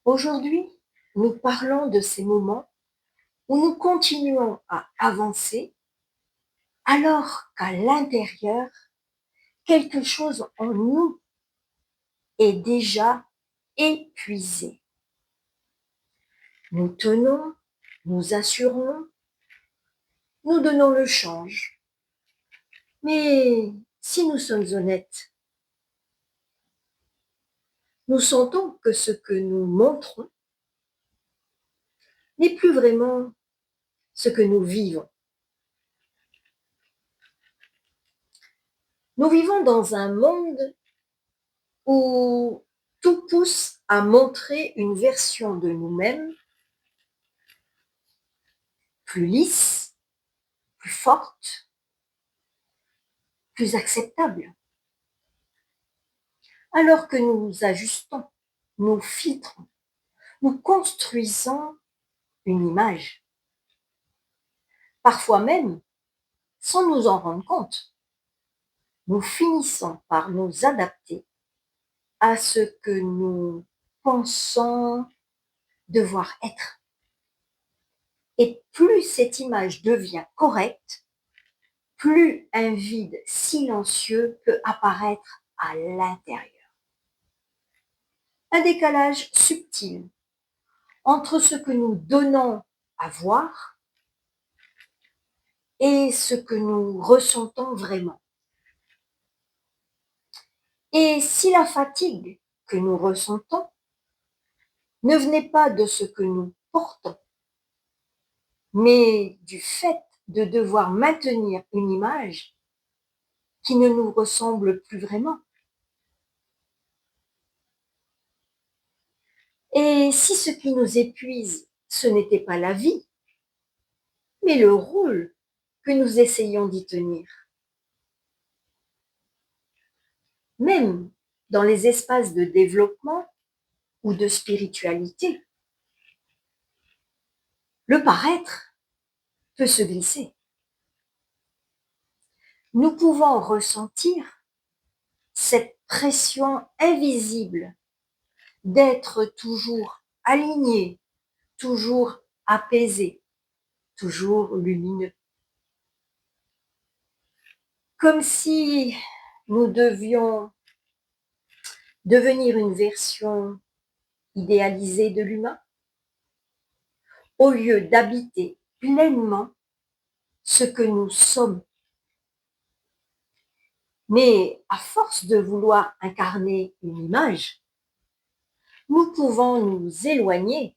Aujourd'hui, nous parlons de ces moments où nous continuons à avancer alors qu'à l'intérieur, quelque chose en nous est déjà épuisé. Nous tenons, nous assurons, nous donnons le change. Mais si nous sommes honnêtes, nous sentons que ce que nous montrons n'est plus vraiment ce que nous vivons. Nous vivons dans un monde où tout pousse à montrer une version de nous-mêmes plus lisse, plus forte, plus acceptable. Alors que nous ajustons, nous filtrons, nous construisons une image. Parfois même, sans nous en rendre compte, nous finissons par nous adapter à ce que nous pensons devoir être. Et plus cette image devient correcte, plus un vide silencieux peut apparaître à l'intérieur. Un décalage subtil entre ce que nous donnons à voir et ce que nous ressentons vraiment. Et si la fatigue que nous ressentons ne venait pas de ce que nous portons, mais du fait de devoir maintenir une image qui ne nous ressemble plus vraiment. Et si ce qui nous épuise, ce n'était pas la vie, mais le rôle que nous essayons d'y tenir. Même dans les espaces de développement ou de spiritualité, le paraître peut se glisser. Nous pouvons ressentir cette pression invisible d'être toujours aligné, toujours apaisé, toujours lumineux. Comme si nous devions devenir une version idéalisée de l'humain, au lieu d'habiter pleinement ce que nous sommes. Mais à force de vouloir incarner une image, nous pouvons nous éloigner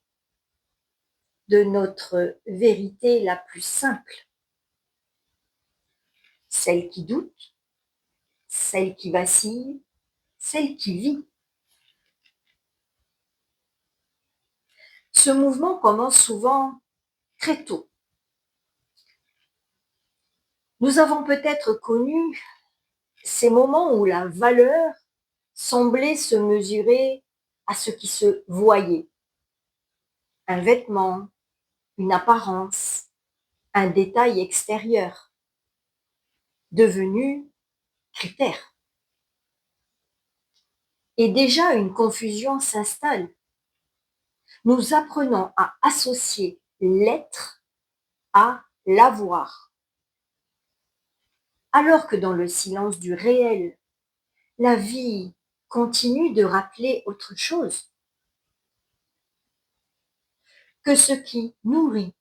de notre vérité la plus simple, celle qui doute, celle qui vacille, celle qui vit. Ce mouvement commence souvent très tôt. Nous avons peut-être connu ces moments où la valeur semblait se mesurer à ce qui se voyait. Un vêtement, une apparence, un détail extérieur, devenu critère. Et déjà une confusion s'installe. Nous apprenons à associer l'être à l'avoir. Alors que dans le silence du réel, la vie continue de rappeler autre chose. Que ce qui nourrit,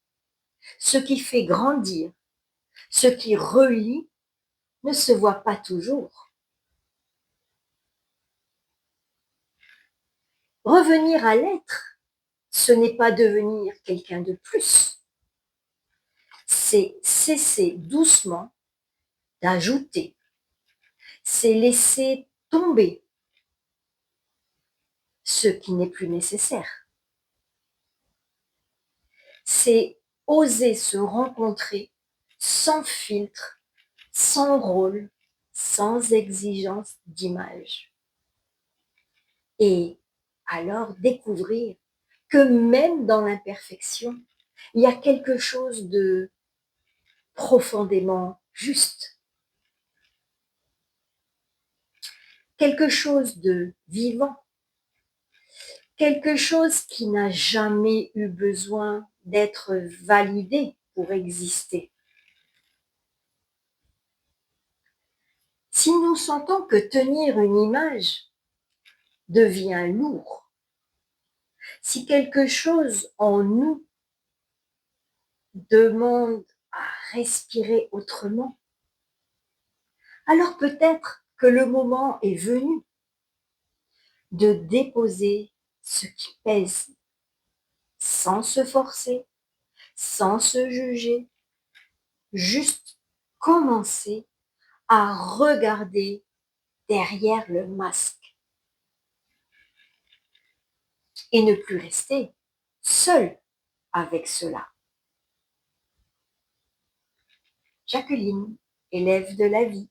ce qui fait grandir, ce qui relie ne se voit pas toujours. Revenir à l'être, ce n'est pas devenir quelqu'un de plus. C'est cesser doucement d'ajouter. C'est laisser tomber ce qui n'est plus nécessaire. C'est oser se rencontrer sans filtre, sans rôle, sans exigence d'image. Et alors découvrir que même dans l'imperfection, il y a quelque chose de profondément juste, quelque chose de vivant, quelque chose qui n'a jamais eu besoin d'être validé pour exister. Si nous sentons que tenir une image devient lourd, si quelque chose en nous demande à respirer autrement, alors peut-être que le moment est venu de déposer ce qui pèse, sans se forcer, sans se juger, juste commencer à regarder derrière le masque et ne plus rester seul avec cela. Jacqueline, élève de la vie.